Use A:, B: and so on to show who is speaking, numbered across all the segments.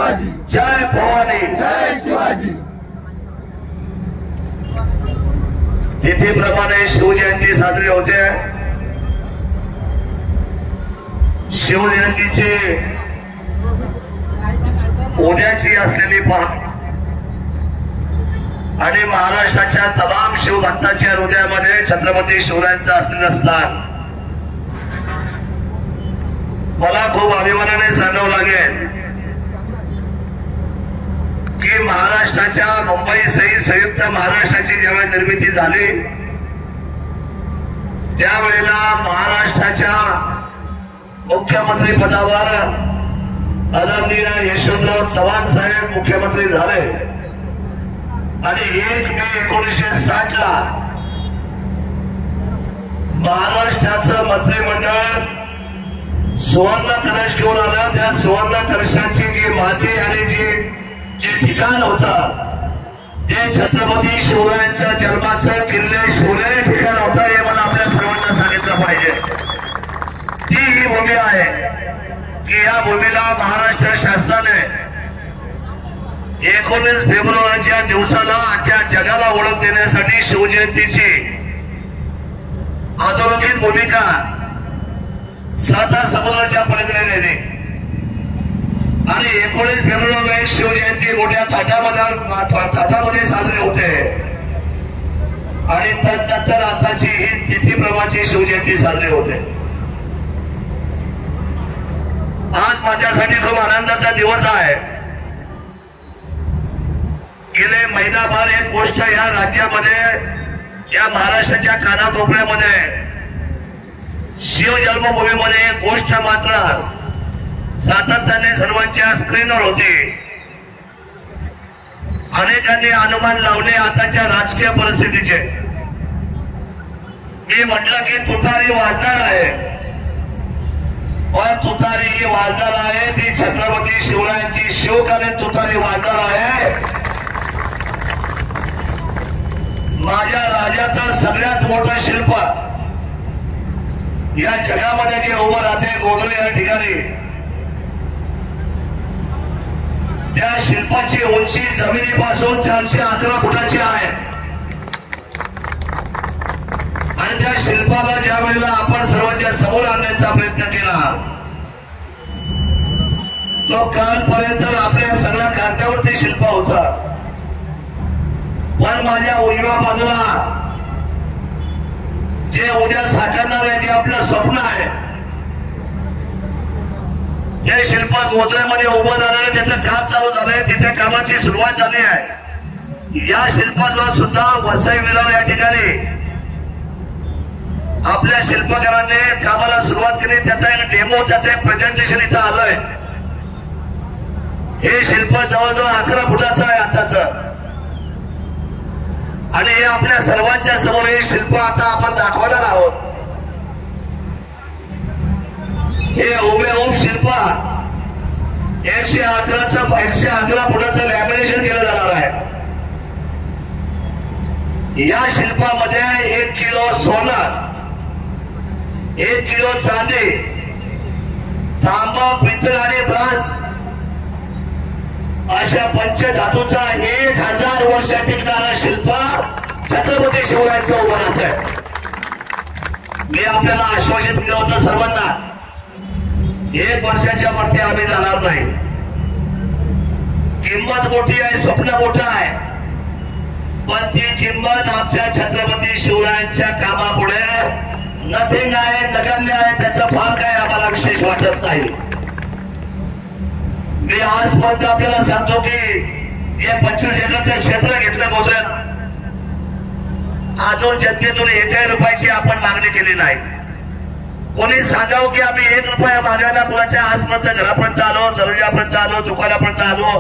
A: शिवाजी,
B: जय भवानी,
A: जय शिवाजी।
B: तिथीप्रमाणे शिवजयंती साजरी होते। शिवजयंतीची उद्याची असलेली पहाट आणि महाराष्ट्राच्या तमाम शिवभक्तांच्या हृदयामध्ये छत्रपती शिवरायांचं असलेलं स्थान मला खूप अभिमानाने सांगावं लागेल की महाराष्ट्राच्या मुंबई सहित संयुक्त महाराष्ट्राची जेव्हा निर्मिती झाली त्यावेळेला महाराष्ट्राच्या मुख्यमंत्री पदावर आदरणीय यशवंतराव चव्हाण साहेब मुख्यमंत्री झाले आणि 1 मे 1960 ला महाराष्ट्राचं मंत्रिमंडळ सुवर्ण कलश घेऊन आलं। त्या सुवर्ण कलशाची जी माती आणि जे ठिकाण होतं ते छत्रपती शिवरायांच्या जन्माचं किल्ले शिवलेले ठिकाण होतं हे मला आपल्या सर्वांना सांगितलं पाहिजे। ती ही भूमी आहे की या भूमीला महाराष्ट्र शासनाने 19 फेब्रुवारीच्या दिवसाला अख्ख्या जगाला ओळख देण्यासाठी शिवजयंतीची अधोरेखित भूमिका साता समुद्राच्या पलीकडे नेणे आणि 19 फेब्रुवारीला एक शिवजयंती मोठ्या थाटामध्ये साजरी होते आणि तदनंतर आताची ही तिथीप्रमाणे शिवजयंती साजरी होते। आज माझ्यासाठी खूप आनंदाचा दिवस आहे। गेले महिनाभर एक गोष्ट या राज्यामध्ये या महाराष्ट्राच्या कानाकोपऱ्यामध्ये शिव जन्मभूमीमध्ये एक गोष्ट मात्र सातत्याने सर्वांच्या स्क्रीनवर होती। अनेकांनी अनुमान लावले आताच्या राजकीय परिस्थितीचे। मी म्हटलं की तुतारी वाजणार आहे पण तुतारी ही वाजणार आहे ती छत्रपती शिवरायांची शिवकालीन तुतारी वाजणार आहे। माझ्या राजाचं सगळ्यात मोठं शिल्प या जगामध्ये जे उभं राहते गोंधळे या ठिकाणी त्या शिल्पाची उंची जमिनीपासून 411 फुटाची आहे आणि त्या शिल्पाला ज्या वेळेला आपण सर्वांच्या समोर आणण्याचा प्रयत्न केला तो कालपर्यंत आपल्या सगळ्या कागदावरती शिल्प होता पण माझ्या उजव्या बाजूला जे उद्या साकारणार आहे जे आपलं स्वप्न आहे जे शिल्प गोंधळ्यामध्ये उभं झालेलं त्याचं काम चालू झालंय तिथे कामाची सुरुवात झाली आहे। या शिल्पाला सुद्धा वसई विरार या ठिकाणी आपल्या शिल्पकारांनी कामाला सुरुवात केली। त्याचा एक डेमो त्याचं एक प्रेझेंटेशन इथं आलंय। हे शिल्प जवळजवळ 11 फुटाचं आहे आताचं आणि हे आपल्या सर्वांच्या समोर हे शिल्प आता आपण दाखवणार आहोत। हे हुबेहूब शिल्प 111 फुटाचं लॅमिनेशन केलं जाणार आहे। या शिल्पामध्ये 1 किलो सोनं, 1 किलो चांदी, तांबा, पितळ आणि ब्रास अशा पंचधातूचा 1000 वर्ष टिकणारा शिल्प छत्रपती शिवरायांचं उभं राहत आहे। मी आपल्याला आश्वासित केलं होतं सर्वांना 1 वर्षाच्या वरती आम्ही जाणार नाही। किंमत मोठी आहे, स्वप्न मोठं आहे पण ती किंमत आमच्या छत्रपती शिवरायांच्या कामापुढे नथिंग आहे, नगण्य आहे। त्याचा फार काय आम्हाला विशेष वाटत नाही। मी आजपर्यंत आपल्याला सांगतो की हे 25 एकरचं क्षेत्र घेतलं गोंधळ्यात अजून जनतेतून 1 रुपयाची आपण मागणी केली नाही। कोणी सांगावं की आम्ही 1 रुपया मागायला कुणाच्या आजपर्यंत घरापर्यंत आलो, दर्जापर्यंत आलो, दुकानापर्यंत आलो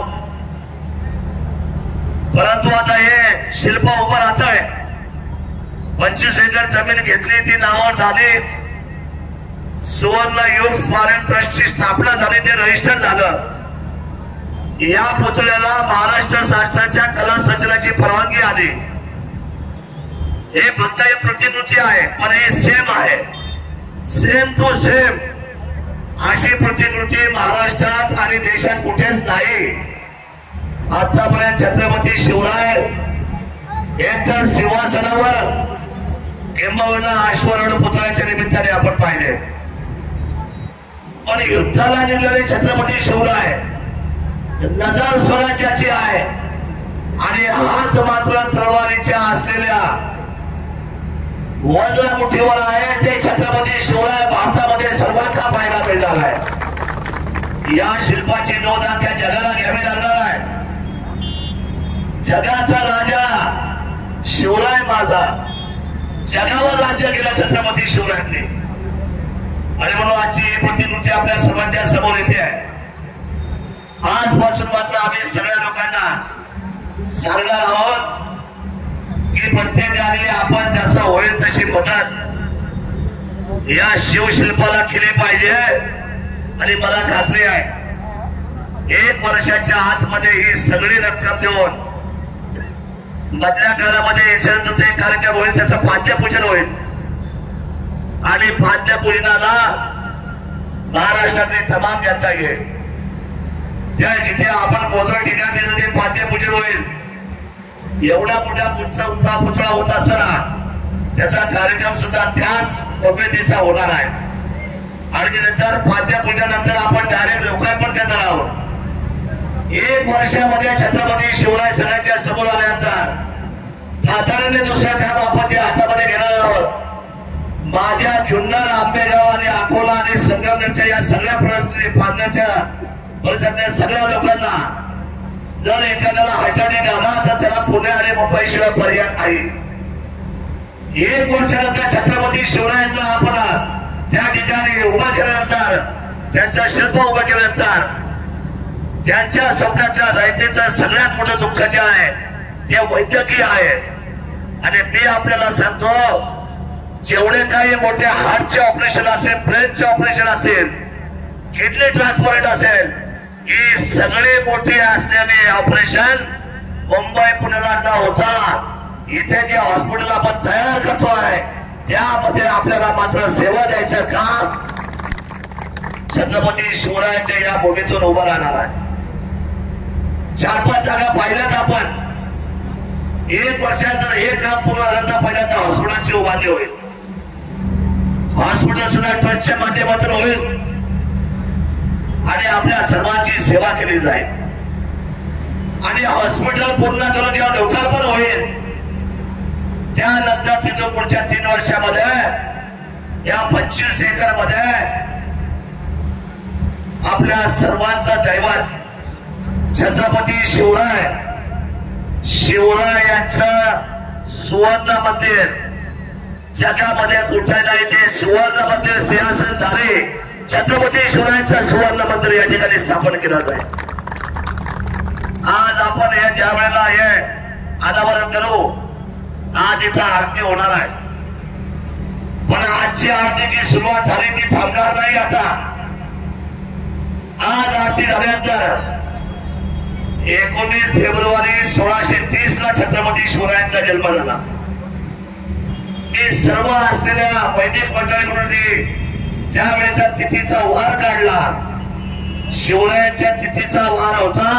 B: परंतु आता हे शिल्प उभं राहत आहे। 25 एकर जमीन घेतली ती नावावर झाली। सुवर्ण युग स्मारक ट्रस्टची स्थापना झाली, ते रजिस्टर झालं। या पुतळ्याला महाराष्ट्र शासनाच्या कला संचलनाची परवानगी आली। हे फक्त एक प्रतिकृती आहे पण हे सेम आहे, सेम टू सेम अशी प्रतिकृती महाराष्ट्रात आणि देशात कुठेच नाही. आतापर्यंत छत्रपती शिवराय एकतर सिंहासनावर किंबहुना अश्वारूढ पुतळ्याच्या निमित्ताने आपण पाहिले, पण युद्धाला निघालेले छत्रपती शिवराय नजर स्वराज्याची आहे आणि हात मात्र तलवारीच्या असलेल्या वज्र मुठीवर आहे. ते छत्रपती शिवराय भारतामध्ये सर्वांना पाहायला मिळणार आहे. या शिल्पाची नोंद अख्ख्या जगाला घ्यावी लागणार आहे. जगाचा राजा शिवराय माझा, जगावर राज्य केलं छत्रपती शिवरायांनी. आणि म्हणून आजची ही प्रतिकृती आपल्या सर्वांच्या समोर येते आहे. आजपासून मात्र आम्ही सगळ्या लोकांना सांगणार आहोत की प्रत्येकाने आपण जसं होईल तशी मदत या शिवशिल्पाला केली पाहिजे. आणि मला खात्री आहे 1 वर्षाच्या आतमध्ये ही सगळी रक्कम देऊन मधल्या काळामध्ये याच्यानंतरचे कार्यक्रम होईल, त्याचं पाद्यपूजन होईल. आणि पाद्यपूजनाला महाराष्ट्रातले तमाम जनता येईल. त्या जिथे आपण गोंधळ ठिकाणी ते पाद्यपूजन होईल. एवढा मोठा पुतळा होत असताना त्याचा कार्यक्रम सुद्धा त्याच भव्यतेचा होणार आहे. आणि नंतर पाद्यपूजनानंतर आपण डायरेक्ट लोकार्पण करणार आहोत. 1 वर्षामध्ये छत्रपती शिवराय सणाच्या समोर आल्यानंतर साधारण दुसऱ्या काम आपण जे हातामध्ये घेणार आहोत. माझ्या जुन्नर, आंबेगाव आणि अकोला आणि संगमनेरच्या या सगळ्या पाण्याच्या परिसरातल्या सगळ्या लोकांना जर एखाद्याला हार्टअटॅक आला तर त्याला पुणे आणि मुंबई शिवाय पर्याय नाही. 1 वर्षानंतर छत्रपती शिवरायांना आपण त्या ठिकाणी उभा केल्यानंतर, त्यांचा शिल्प उभा केल्यानंतर त्यांच्या स्वप्नातल्या रयतेचं सगळ्यात मोठं दुःख जे आहे ते वैद्यकीय आहे. आणि मी आपल्याला सांगतो, जेवढे काही मोठे हार्टचे ऑपरेशन असेल, ब्रेनचे ऑपरेशन असेल, किडनी ट्रान्सप्लांट असेल, ही सगळे मोठे असलेले ऑपरेशन मुंबई पुण्याला न होता इथे जे हॉस्पिटल आपण तयार करतोय त्यामध्ये आपल्याला मात्र सेवा द्यायचं काम छत्रपती शिवरायांच्या या भूमीतून उभं राहणार आहे. 4-5 जागा पाहिल्यात आपण. 1 वर्षानंतर हे काम पूर्ण झाल्यानंतर पहिल्यांदा हॉस्पिटलची उभारणी होईल. हॉस्पिटल सुद्धा ट्रस्टच्या माध्यमातून होईल आणि आपल्या सर्वांची सेवा केली जाईल. आणि हॉस्पिटल पूर्ण करून जेव्हा लोकार्पण होईल त्यानंतर तिथून पुढच्या 3 वर्षामध्ये या 25 एकर मध्ये आपल्या सर्वांचा दैवत छत्रपती शिवरायांचं सुवर्ण मंदिर जगामध्ये कुठे नाही ते सुवर्ण मंदिर सिंहासनधारी छत्रपती शिवरायांचं सुवर्ण मंदिर या ठिकाणी स्थापन केलं जाईल. आज आपण हे ज्या वेळेला हे अनावरण करू, आज इथं आरती होणार आहे. पण आजची आरतीची सुरुवात झाली ती थांबणार नाही. आता आज आरती झाल्यानंतर 19 फेब्रुवारी 1630 ला छत्रपती शिवरायांचा जन्म झाला. मी सर्व असलेल्या वैदिक मंडळींनी त्यावेळेच्या तिथीचा वार काढला. शिवरायांच्या तिथीचा वार होता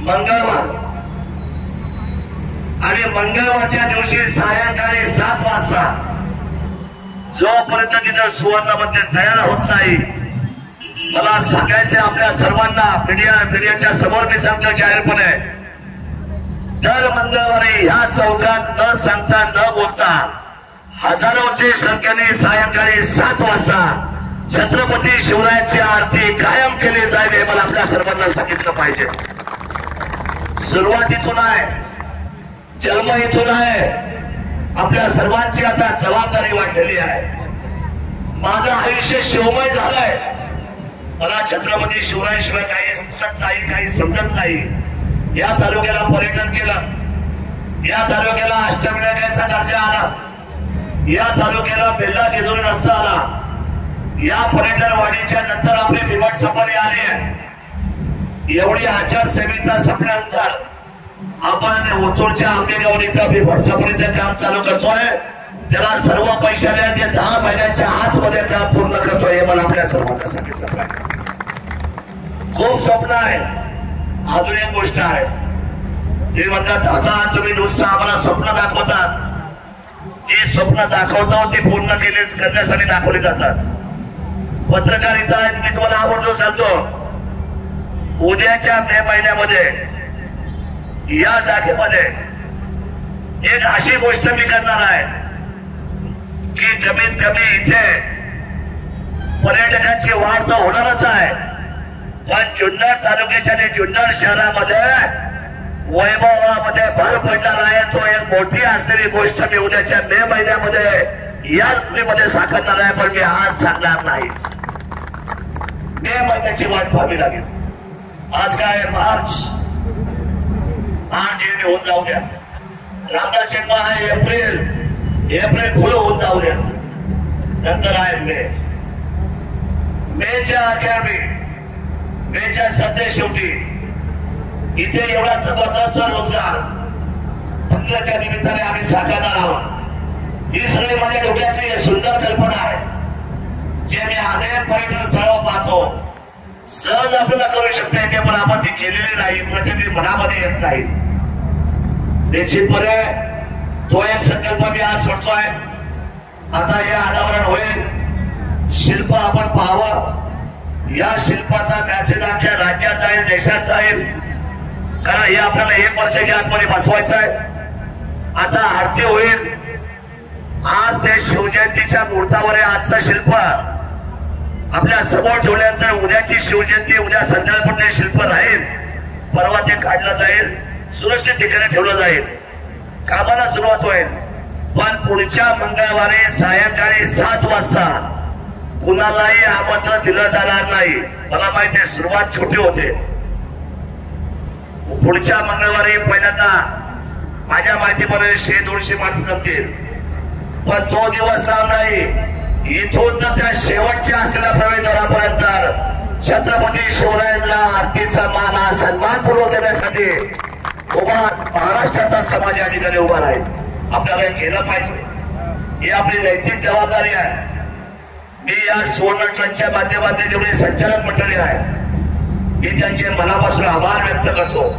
B: मंगळवार. आणि मंगळवारच्या दिवशी सायंकाळी 7 वाजता जोपर्यंत तिथं सुवर्ण मंदिर तयार होत नाही, मला सांगायचे आपल्या सर्वांना, मीडियाच्या समोर मी सांगतो जाहीरपणे, दर मंगळवारी ह्या चौकात न सांगता न बोलता हजारोच्या संख्येने सायंकाळी 7 वाजता छत्रपती शिवरायांची आरती कायम केली जाईल हे मला आपल्या सर्वांना सांगितलं पाहिजे. सुरुवात इथून आहे, जन्म इथून आहे. आपल्या सर्वांची आता जबाबदारी वाढलेली आहे. माझं आयुष्य शिवमय झालंय. मला छत्रपती शिवरायांशिवाय काही सुचत नाही, काही समजत नाही. या तालुक्याला पर्यटन केलं, या तालुक्याला अष्टविनायकाचा दर्जा आला, या तालुक्याला बेल्ला जेजुरी रस्ता आला, या पर्यटन वाढीच्या नंतर आपली बिबट सफारी आली आहे. एवढी आचारसंहिता संपल्यानंतर आपण ओतूरच्या आंबेगावडीचं बिबट सफारीचं काम चालू करतोय. त्याला सर्व पैशाने ते 10 महिन्याच्या आतमध्ये काम पूर्ण करतोय हे मला आपल्या सर्वांना सांगितलं पाहिजे. खूप स्वप्न आहे. अजून एक गोष्ट आहे, ते म्हणतात दादा तुम्ही नुसतं आम्हाला स्वप्न दाखवतात. जी स्वप्न दाखवतो ती पूर्ण करण्यासाठी दाखवली जातात. पत्रकारिता मी तुम्हाला आवर्जून सांगतो, उद्याच्या मे महिन्यामध्ये या जागेमध्ये एक अशी गोष्ट मी करणार आहे की कमीत कमी इथे पर्यटकांची वाढ तर होणारच आहे, पण जुन्नर तालुक्याच्या आणि जुन्नर शहरामध्ये वैभवामध्ये भर पडणार आहे. तो एक मोठी असलेली गोष्ट मी उद्याच्या मे महिन्यामध्ये या मध्ये साकारणार आहे, पण मी आज सांगणार नाही. मे महिन्याची वाट पाहावी लागेल. आज काय मार्च होऊन जाऊ द्या. रामदास शर्मा आहे एप्रिल फुलं होऊन जाऊ द्या. नंतर आहे मेच्या अखेरवी, मेच्या सध्या शेवटी इथे एवढा जबरदस्त रोजगार पत्राच्या निमित्ताने आम्ही साकारणार आहोत. ही सगळी माझ्या डोक्यातली सुंदर कल्पना आहे, जे मी अनेक पर्यटन स्थळ पाहतो. सहज आपल्याला करू शकता येते, पण आपण ती केलेली नाही, कुणाच्या मनामध्ये येत नाही. निश्चितपणे तो एक संकल्प मी आज सोडतोय. आता हे अनावरण होईल, शिल्प आपण पाहावं. या शिल्पाचा मॅसेज अख्ख्या राज्यात जाईल, देशात जाईल, कारण हे आपल्याला 1 वर्षाच्या आतमध्ये बसवायचं आहे. आता आरती होईल. आज ते शिवजयंतीच्या मुहूर्तावर आजचं शिल्प आपल्या समोर ठेवल्यानंतर उद्याची शिवजयंती, उद्या संध्याकाळी ते शिल्प राहील. परवा ते काढलं जाईल, सुरक्षित ठिकाणी ठेवलं जाईल, कामाला सुरुवात होईल. पण पुढच्या मंगळवारी सायंकाळी 7 वाजता कुणालाही आमंत्रण दिलं जाणार नाही. मला माहिती आहे सुरुवात छोटी होते. पुढच्या मंगळवारी पहिल्यांदा माझ्या माहितीमध्ये 100-200 माणसं जमतील, पण तो दिवस लांब नाही. इथून तर त्या शेवटच्या असलेल्या प्रवेशद्वारापर्यंत छत्रपती शिवरायांना आरतीचा मान हा सन्मानपूर्वक देण्यासाठी उभा महाराष्ट्राचा समाज या ठिकाणी उभा राहील. आपल्याला हे केलं पाहिजे, ही आपली नैतिक जबाबदारी आहे. मी या सुवर्ण ट्रस्टच्या माध्यमातून जेवढी संचालक मंडळी आहे, मी त्यांचे मनापासून आभार व्यक्त करतो.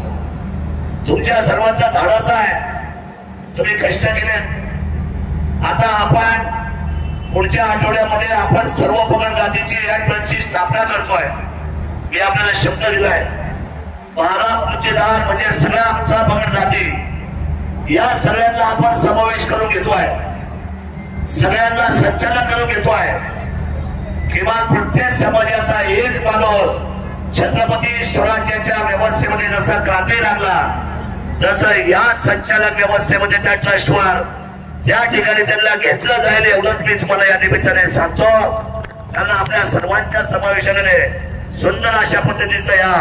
B: तुमच्या सर्वांचा धाडस आहे, तुम्ही कष्ट केले. आता आपण पुढच्या आठवड्यामध्ये आपण सर्व पगड जातीची या ट्रस्टची स्थापना करतोय. मी आपल्याला शब्द दिलाय, 12 मृत्यूदार म्हणजे सगळ्या 18 पगड जाती, या सगळ्यांना आपण समावेश करून घेतोय, सगळ्यांना संचालक करून घेतोय. किमान प्रत्येक समाजाचा एक माणूस छत्रपती स्वराज्याच्या व्यवस्थेमध्ये जसा क्रांती लागला, तसं या संचालक व्यवस्थेमध्ये त्या ट्रस्टवर त्या ठिकाणी त्यांना घेतलं जाईल. एवढंच मी तुम्हाला या निमित्ताने सांगतो. कारण आपल्या सर्वांच्या समावेशाने सुंदर अशा पद्धतीचं या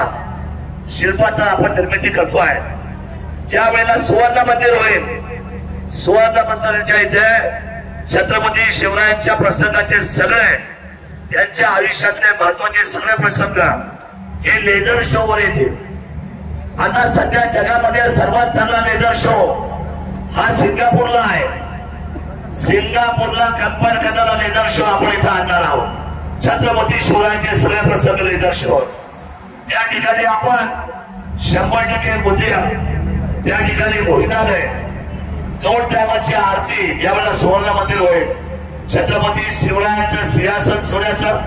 B: शिल्पाचा आपण निर्मिती करतोय. ज्या वेळेला सुवर्ण मंदिर होईल, सुवर्ण मंदिराच्या इथे छत्रपती शिवरायांच्या प्रसंगाचे सगळे, त्यांच्या आयुष्यातले महत्वाचे सगळे प्रसंग हे लेझर शो वर येतील. आता सध्या जगामध्ये सर्वात चांगला लेझर शो हा सिंगापूरला आहे. सिंगापूरला कंपेअर करणारा लेझर शो आपण इथं आणणार आहोत. छत्रपती शिवरायांचे सगळे प्रसंग लेझर शो, त्या ठिकाणी आपण 100% मुद्रिम, त्या ठिकाणी भोजनालय, 2 टायमाची आरती, यावेळेला सुवर्ण मंदिर होईल. छत्रपती शिवरायांचं सिंहासन सोन्याचं,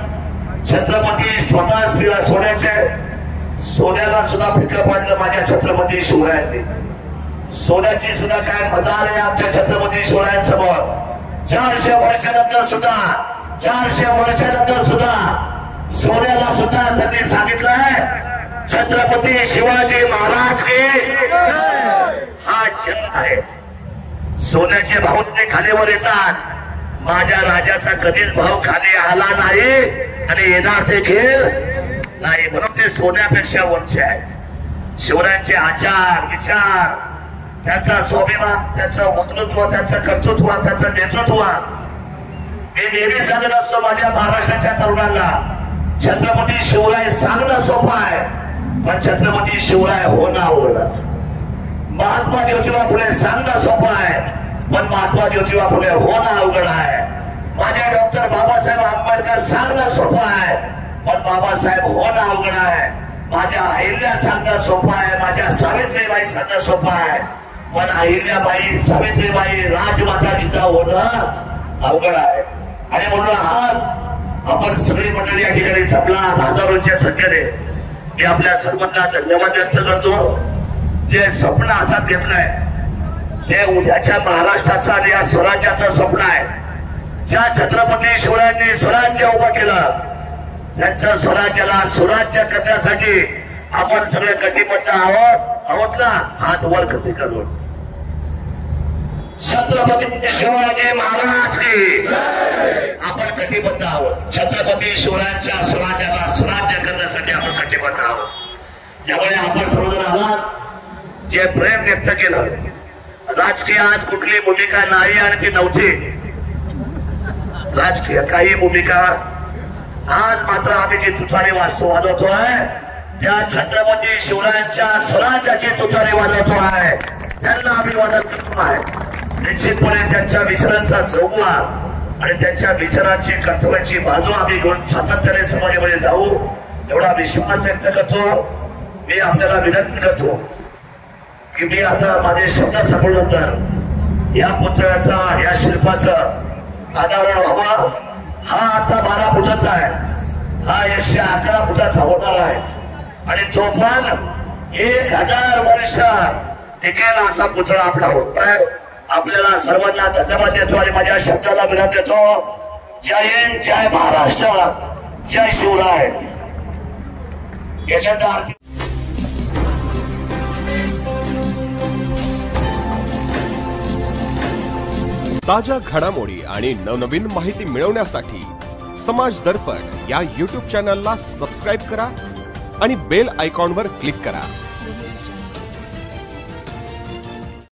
B: छत्रपती स्वतः सोन्याचे, सोन्याला सुद्धा फिकं पडलं माझ्या छत्रपती शिवरायांनी. सोन्याची सुद्धा काय मजा आली आमच्या छत्रपती शिवरायांसमोर. 400 वर्षानंतर सुद्धा, 400 वर्षानंतर सुद्धा सोन्याला सुद्धा त्यांनी सांगितलंय छत्रपती शिवाजी महाराज की हा जय आहे. सोन्याचे भाव ते खालीवर येतात, माझ्या राजाचा कधीच भाव खाली आला नाही आणि येणार देखील नाही, म्हणून ते सोन्यापेक्षा वरचे आहे. शिवरायांचे आचार विचार, त्यांचा स्वाभिमान, त्यांचं वक्तृत्व, त्यांचं कर्तृत्व, त्यांचं नेतृत्व. मी नेहमी सांगत असतो माझ्या महाराष्ट्राच्या तरुणांना, छत्रपती शिवराय सांगणं सोपं आहे, पण छत्रपती शिवराय होणं. महात्मा ज्योतिबा फुले सांगणं सोपं आहे, पण महात्मा ज्योतिबा फुले होणं अवघड आहे. माझ्या डॉक्टर बाबासाहेब आंबेडकर सांगणं सोपं आहे, पण बाबासाहेब होणं अवघड आहे. माझ्या अहिल्या सांगणं सोपं आहे, माझ्या सावित्रीबाई सांगणं सोपं आहे, पण अहिल्याबाई सावित्रीबाई राजमाता जिजाऊ होणं अवघड आहे. आणि म्हणून आज आपण सगळी मंडळी या ठिकाणी जमला हजारोंच्या संख्येने. मी आपल्या सर्वांना धन्यवाद व्यक्त करतो. जे स्वप्न हातात घेतलंय ते उद्याच्या महाराष्ट्राचं आणि या स्वराज्याचं स्वप्न आहे. ज्या छत्रपती शिवरायांनी स्वराज्य उभं केलं त्यांच्या स्वराज्याला सुराज्य करण्यासाठी आपण सगळे कटिबद्ध आहोत ना. हात वर कधी करून छत्रपती शिवाजी महाराज की आपण कटिबद्ध आहोत. छत्रपती शिवरायांच्या स्वराज्याला सुराज्य करण्यासाठी आपण कटिबद्ध आहोत. त्यामुळे आपण सर्वजण आहात जे प्रेम व्यक्त केलं. राजकीय आज कुठली भूमिका नाही आणि ती नव्हती. राजकीय काही भूमिका आज मात्र आम्ही जी तुतारी वाजवतोय त्या छत्रपती शिवरायांच्या स्वराज्याची तुतारी वाजवतोय. त्यांना अभिवादन करतो आहे. निश्चितपणे त्यांच्या विचारांचा जोगवा आणि त्यांच्या विचारांची कर्तव्याची बाजू आम्ही घेऊन सातत्याने समाजामध्ये जाऊ एवढा विश्वास व्यक्त करतो. मी आपल्याला विनंती करतो की मी आता माझे शब्द संपल्यानंतर या पुतळ्याचा या शिल्पाचं अनावरण व्हावा. हा आता 12 फुटाचा आहे, हा 111 फुटाचा होणार आहे आणि तो पण 1000 वर्ष टिकेल असा पुतळा आपला होत आहे. आपल्याला सर्वांना धन्यवाद देतो आणि माझ्या शब्दाला विराम देतो. जय हिंद, जय महाराष्ट्र, जय शिवराय. याच्या
A: ताज्या घडामोडी आणि नवनवीन माहिती मिळवण्यासाठी समाज दर्पण या YouTube चॅनलला सबस्क्राइब करा आणि बेल आयकॉनवर क्लिक करा.